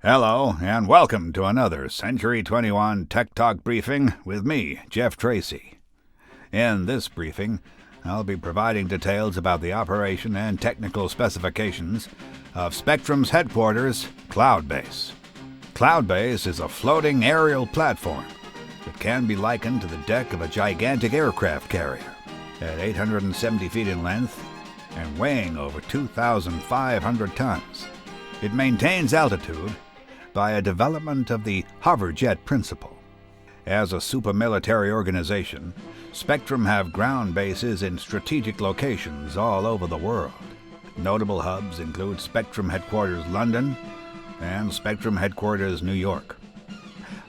Hello, and welcome to another Century 21 Tech Talk briefing with me, Jeff Tracy. In this briefing, I'll be providing details about the operation and technical specifications of Spectrum's headquarters, Cloudbase. Cloudbase is a floating aerial platform that can be likened to the deck of a gigantic aircraft carrier at 870 feet in length and weighing over 2,500 tons. It maintains altitude by a development of the hoverjet principle. As a super-military organization, Spectrum have ground bases in strategic locations all over the world. Notable hubs include Spectrum Headquarters London and Spectrum Headquarters New York.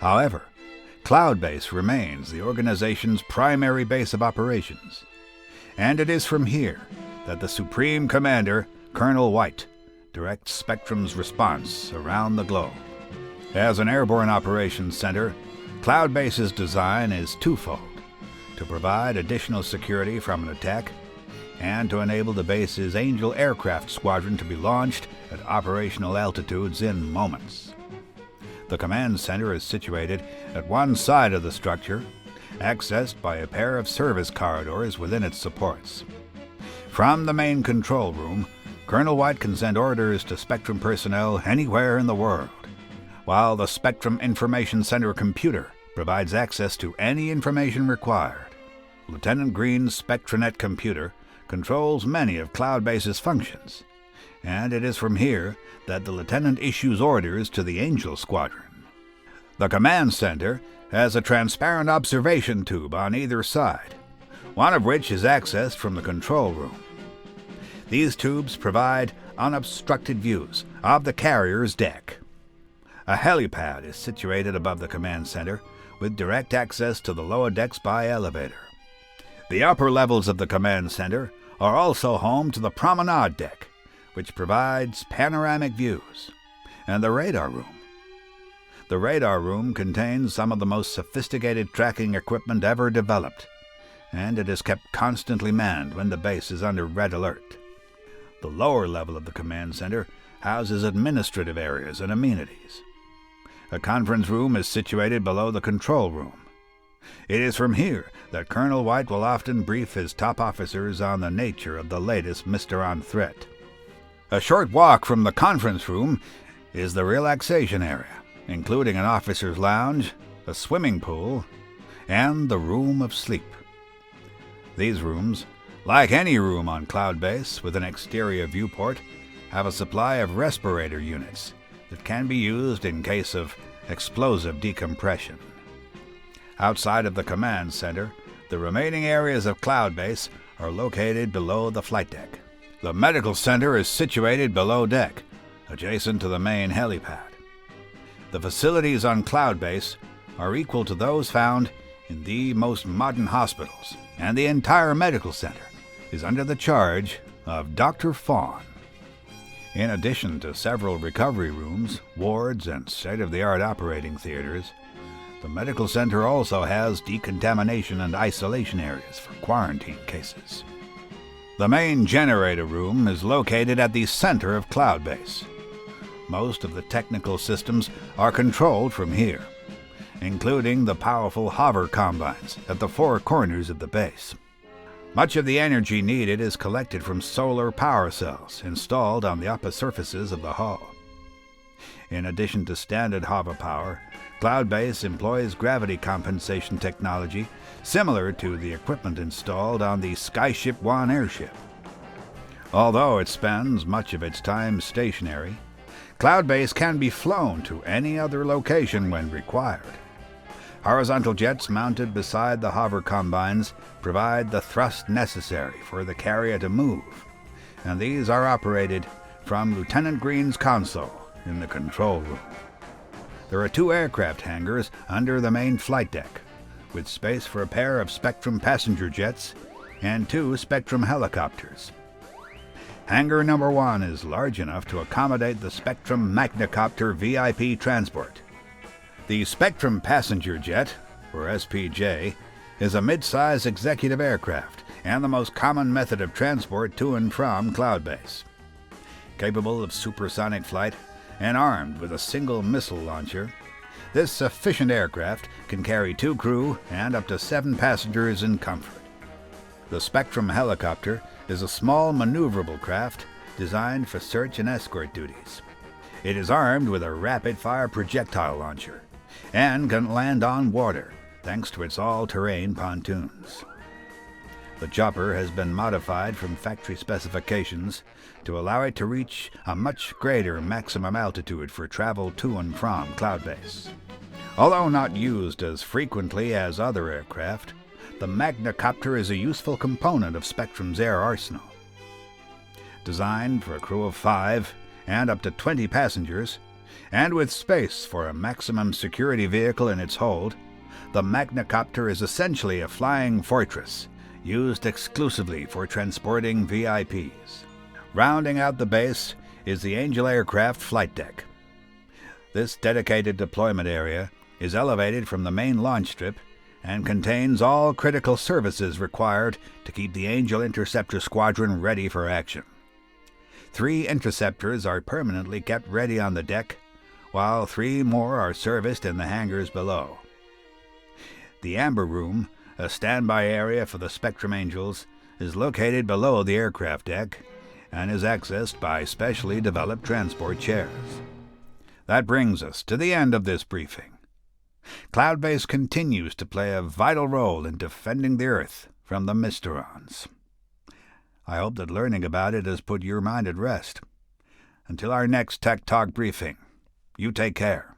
However, Cloudbase remains the organization's primary base of operations, and it is from here that the Supreme Commander, Colonel White, directs Spectrum's response around the globe. As an airborne operations center, Cloudbase's design is twofold: to provide additional security from an attack and to enable the base's Angel aircraft squadron to be launched at operational altitudes in moments. The command center is situated at one side of the structure, accessed by a pair of service corridors within its supports. From the main control room, Colonel White can send orders to Spectrum personnel anywhere in the world, while the Spectrum Information Center computer provides access to any information required. Lieutenant Green's Spectranet computer controls many of Cloudbase's functions, and it is from here that the lieutenant issues orders to the Angel Squadron. The command center has a transparent observation tube on either side, one of which is accessed from the control room. These tubes provide unobstructed views of the carrier's deck. A helipad is situated above the command center, with direct access to the lower decks by elevator. The upper levels of the command center are also home to the promenade deck, which provides panoramic views, and the radar room. The radar room contains some of the most sophisticated tracking equipment ever developed, and it is kept constantly manned when the base is under red alert. The lower level of the command center houses administrative areas and amenities. A conference room is situated below the control room. It is from here that Colonel White will often brief his top officers on the nature of the latest Mysteron threat. A short walk from the conference room is the relaxation area, including an officer's lounge, a swimming pool, and the room of sleep. These rooms, like any room on Cloudbase with an exterior viewport, have a supply of respirator units that can be used in case of explosive decompression. Outside of the command center, the remaining areas of Cloudbase are located below the flight deck. The medical center is situated below deck, adjacent to the main helipad. The facilities on Cloudbase are equal to those found in the most modern hospitals, and the entire medical center is under the charge of Dr. Fawn. In addition to several recovery rooms, wards, and state-of-the-art operating theaters, the medical center also has decontamination and isolation areas for quarantine cases. The main generator room is located at the center of Cloudbase. Most of the technical systems are controlled from here, including the powerful hover combines at the four corners of the base. Much of the energy needed is collected from solar power cells installed on the upper surfaces of the hull. In addition to standard hover power, Cloudbase employs gravity compensation technology similar to the equipment installed on the Skyship One airship. Although it spends much of its time stationary, Cloudbase can be flown to any other location when required. Horizontal jets mounted beside the hover combines provide the thrust necessary for the carrier to move, and these are operated from Lieutenant Green's console in the control room. There are 2 aircraft hangars under the main flight deck, with space for a pair of Spectrum passenger jets and 2 Spectrum helicopters. Hangar number 1 is large enough to accommodate the Spectrum Magnicopter VIP transport. The Spectrum passenger jet, or SPJ, is a mid-size executive aircraft and the most common method of transport to and from Cloudbase. Capable of supersonic flight, and armed with a single missile launcher, this efficient aircraft can carry 2 crew and up to 7 passengers in comfort. The Spectrum helicopter is a small maneuverable craft designed for search and escort duties. It is armed with a rapid-fire projectile launcher and can land on water thanks to its all-terrain pontoons. The chopper has been modified from factory specifications to allow it to reach a much greater maximum altitude for travel to and from Cloudbase. Although not used as frequently as other aircraft, the Magnacopter is a useful component of Spectrum's air arsenal. Designed for a crew of 5 and up to 20 passengers, and with space for a maximum security vehicle in its hold, the Magnacopter is essentially a flying fortress used exclusively for transporting VIPs. Rounding out the base is the Angel Aircraft flight deck. This dedicated deployment area is elevated from the main launch strip and contains all critical services required to keep the Angel Interceptor Squadron ready for action. 3 interceptors are permanently kept ready on the deck, while 3 more are serviced in the hangars below. The Amber Room, a standby area for the Spectrum Angels, is located below the aircraft deck and is accessed by specially developed transport chairs. That brings us to the end of this briefing. Cloudbase continues to play a vital role in defending the Earth from the Mysterons. I hope that learning about it has put your mind at rest. Until our next Tech Talk briefing, you take care.